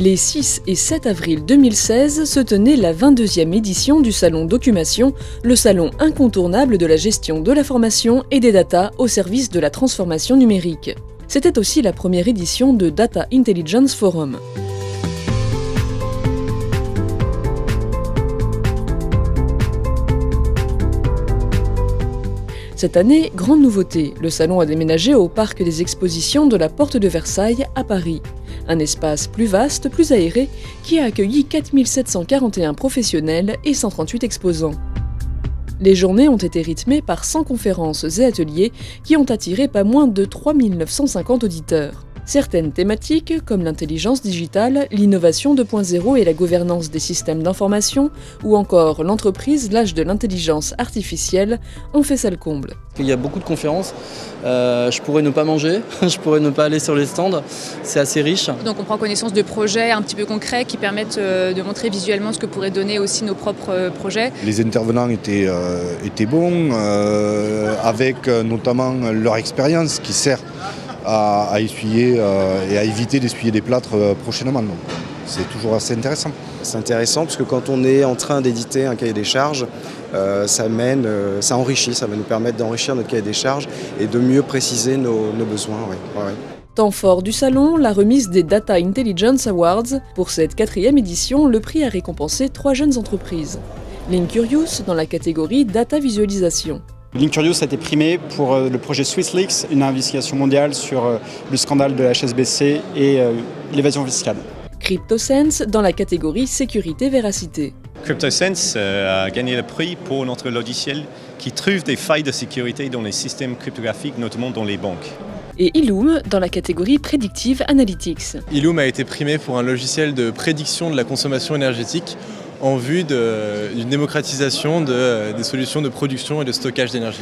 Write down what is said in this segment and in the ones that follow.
Les 6 et 7 avril 2016 se tenait la 22e édition du Salon Documation, le salon incontournable de la gestion de l'information et des data au service de la transformation numérique. C'était aussi la première édition de Data Intelligence Forum. Cette année, grande nouveauté, le salon a déménagé au parc des expositions de la Porte de Versailles à Paris. Un espace plus vaste, plus aéré, qui a accueilli 4741 professionnels et 138 exposants. Les journées ont été rythmées par 100 conférences et ateliers qui ont attiré pas moins de 3950 auditeurs. Certaines thématiques, comme l'intelligence digitale, l'innovation 2.0 et la gouvernance des systèmes d'information, ou encore l'entreprise, l'âge de l'intelligence artificielle, ont fait salle comble. Il y a beaucoup de conférences, je pourrais ne pas manger, je pourrais ne pas aller sur les stands, c'est assez riche. Donc on prend connaissance de projets un petit peu concrets qui permettent de montrer visuellement ce que pourraient donner aussi nos propres projets. Les intervenants étaient bons, avec notamment leur expérience qui sert à essuyer et à éviter d'essuyer des plâtres prochainement. Donc c'est toujours assez intéressant. C'est intéressant parce que quand on est en train d'éditer un cahier des charges, ça enrichit, ça va nous permettre d'enrichir notre cahier des charges et de mieux préciser nos besoins. Ouais. Temps fort du salon, la remise des Data Intelligence Awards. Pour cette 4e édition, le prix a récompensé 3 jeunes entreprises. Linkurious dans la catégorie Data Visualisation. Linkurious a été primé pour le projet SwissLeaks, une investigation mondiale sur le scandale de la HSBC et l'évasion fiscale. CryptoSense dans la catégorie Sécurité Véracité. CryptoSense a gagné le prix pour notre logiciel qui trouve des failles de sécurité dans les systèmes cryptographiques, notamment dans les banques. Et Illume dans la catégorie Predictive Analytics. Illume a été primé pour un logiciel de prédiction de la consommation énergétique en vue d'une démocratisation des solutions de production et de stockage d'énergie.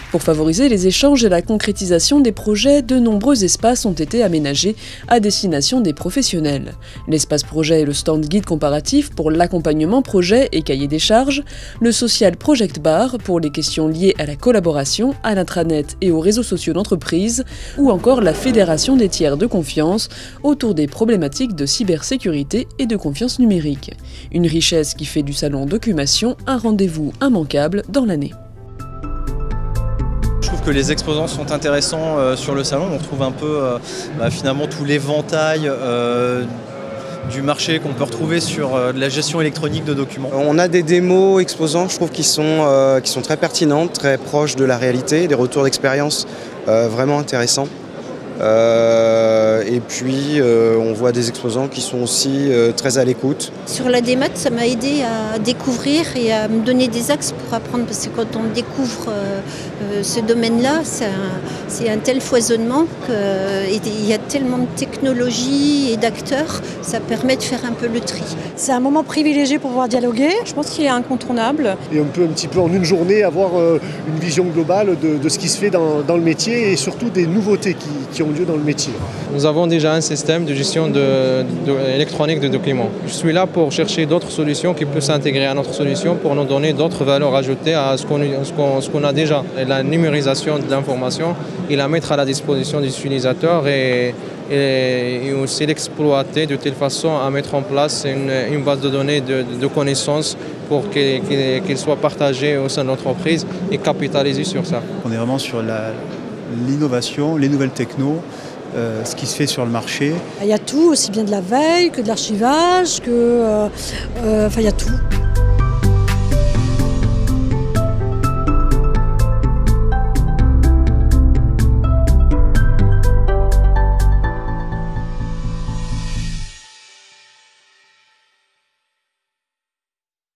Pour favoriser les échanges et la concrétisation des projets, de nombreux espaces ont été aménagés à destination des professionnels. L'espace projet est le stand guide comparatif pour l'accompagnement projet et cahier des charges, le social Project Bar pour les questions liées à la collaboration, à l'intranet et aux réseaux sociaux d'entreprise, ou encore la fédération des tiers de confiance autour des problématiques de cybersécurité et de confiance numérique. Une richesse qui fait du salon Documation un rendez-vous immanquable dans l'année. Je trouve que les exposants sont intéressants sur le salon. On retrouve un peu finalement tout l'éventail du marché qu'on peut retrouver sur la gestion électronique de documents. On a des démos exposants, je trouve, qui sont très pertinentes, très proches de la réalité, des retours d'expérience vraiment intéressants. Et puis on voit des exposants qui sont aussi très à l'écoute. Sur la démat, ça m'a aidé à découvrir et à me donner des axes pour apprendre, parce que quand on découvre ce domaine-là, c'est un tel foisonnement qu'il y a tellement de technologies et d'acteurs, ça permet de faire un peu le tri. C'est un moment privilégié pour pouvoir dialoguer, je pense qu'il est incontournable. Et on peut un petit peu en une journée avoir une vision globale de ce qui se fait dans le métier et surtout des nouveautés qui ont lieu dans le métier. Nous avons déjà un système de gestion électronique de documents. Je suis là pour chercher d'autres solutions qui peuvent s'intégrer à notre solution pour nous donner d'autres valeurs ajoutées à ce qu'on a déjà. Et la numérisation de l'information et la mettre à la disposition des utilisateurs et aussi l'exploiter de telle façon à mettre en place une base de données de connaissances pour qu'elle soit partagée au sein de l'entreprise et capitaliser sur ça. On est vraiment sur l'innovation, les nouvelles technos, ce qui se fait sur le marché. Il y a tout, aussi bien de la veille que de l'archivage, il y a tout.